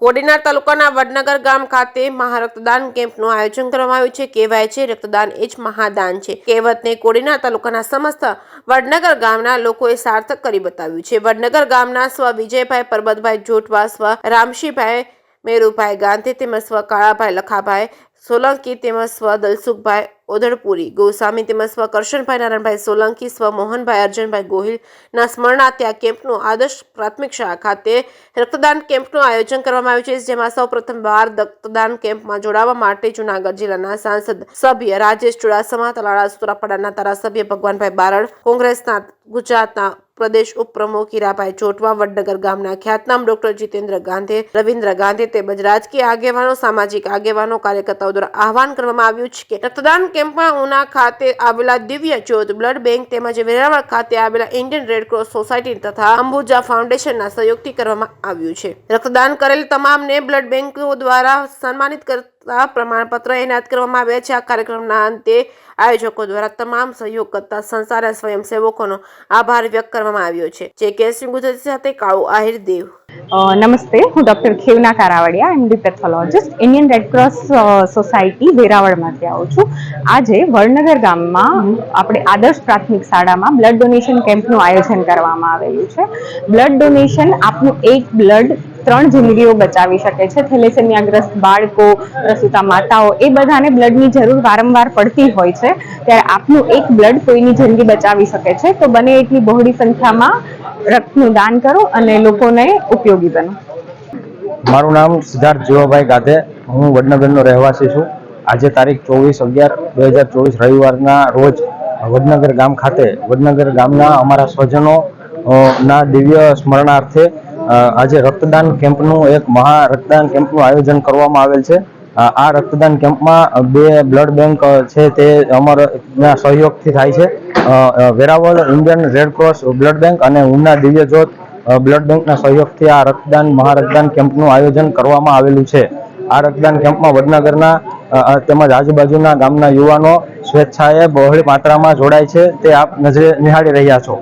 કોડીનાર તાલુકાના વડનગર ગામ ખાતે મહારક્તદાન કેમ્પનું આયોજન કરવામાં આવ્યું છે। કહેવાય છે રક્તદાન એ જ મહાદાન છે। કહેવતને કોડીનાર તાલુકાના સમસ્ત વડનગર ગામના લોકોએ સાર્થક કરી બતાવ્યું છે। વડનગર ગામના સ્વ વિજયભાઈ પરબતભાઈ જોટવા, સ્વ રામશીભાઈ મેરુભાઈ ગાંધી તેમજ સ્વ કાળાભાઈ લખાભાઈ સોલંકી તેમજ સ્વ દલસુખભાઈ ઓધડપુરી ગોસ્વામી તેમજ સ્વ કરશનભાઈ નારાયણભાઈ સોલંકી, સ્વ મોહનભાઈ અર્જનભાઈ ગોહિલના સ્મરણાર્થે આ કેમ્પનું આદર્શ પ્રાથમિક શાળા ખાતે રક્તદાન કેમ્પનું આયોજન કરવામાં આવ્યું છે। જેમાં સૌ પ્રથમવાર રક્તદાન કેમ્પમાં જોડાવા માટે જૂનાગઢ જિલ્લાના સાંસદ સભ્ય રાજેશ ચુડાસમા, તલાળા સુત્રાપાડાના ધારાસભ્ય ભગવાનભાઈ બારડ, કોંગ્રેસના ગુજરાતના પ્રદેશ ઉપપ્રમુખ હીરાભાઈ જોટવા, વડનગર ગામના ખ્યાતનામ ડોક્ટર જીતેન્દ્ર ગાંધી, રવિન્દ્ર ગાંધી તેમજ રાજકીય આગેવાનો, સામાજિક આગેવાનો, કાર્યકર્તાઓ દ્વારા આહવાન કરવામાં આવ્યું છે કે રક્તદાન કેમ્પમાં ઉના ખાતે આવેલા દિવ્ય જ્યોત બ્લડ બેંક તેમજ વેરાવળ ખાતે આવેલા ઇન્ડિયન રેડ ક્રોસ સોસાયટી તથા અંબુજા ફાઉન્ડેશનના સહયોગથી કરવામાં આવ્યું છે। રક્તદાન કરેલ તમામને બ્લડ બેંકો દ્વારા સન્માનિત કરતા પ્રમાણપત્ર એનાયત કરવામાં આવ્યા છે। આ કાર્યક્રમના અંતે આયોજકો દ્વારા તમામ સહયોગ કરતા સંસ્થાના સ્વયંસેવકોનો આભાર વ્યક્ત કરવામાં આવ્યો છે। જે કેસરી ગુજરાતી સાથે કાળુ આહિર દેવ। નમસ્તે, હું doctor Khevna Karavadiya, MD pathologist, Indian Red Cross Society વેરાવળમાંથી આવું છું। આજે વડનગર ગામમાં આપણે આદર્શ પ્રાથમિક શાળામાં બ્લડ ડોનેશન કેમ્પનું આયોજન કરવામાં આવેલું છે। બ્લડ ડોનેશન આપનું એક બ્લડ 3 જિંદગીઓ બચાવી શકે છે। થેલેસેમિયાગ્રસ્ત બાળકો, પ્રસૂતા માતાઓ એ બધાને બ્લડની જરૂર વારંવાર પડતી હોય છે, ત્યારે આપનું એક બ્લડ કોઈની જિંદગી બચાવી શકે છે। તો બને એટલી બહોળી સંખ્યામાં રક્તનું દાન કરો અને લોકોને ઉપયોગી બનો। મારું નામ સિદ્ધાર્થ જીવાભાઈ ગાધે, હું વડનગરનો રહેવાસી છું। આજે તારીખ 24/11/2024 રવિવારના રોજ વડનગર ગામ ખાતે વડનગર ગામના અમારા સ્વજનો ના દિવ્ય સ્મરણાર્થે આજે રક્તદાન કેમ્પનું એક મહા રક્તદાન કેમ્પનું આયોજન કરવામાં આવેલ છે। આ રક્તદાન કેમ્પમાં 2 બ્લડ બેંક છે તે અમારા સહયોગથી થાય છે। Veraval Indian Red cross blood bank અને ઉના દિવ્ય જ્યોત બ્લડ બેંકના સહયોગથી આ મહા રક્તદાન કેમ્પનું આયોજન કરવામાં આવેલું છે। આ રક્તદાન કેમ્પમાં વડનગરના તેમજ આજુબાજુના ગામના યુવાનો સ્વેચ્છાએ બહોળી માત્રામાં જોડાય છે, તે આપ નજરે નિહાળી રહ્યા છો।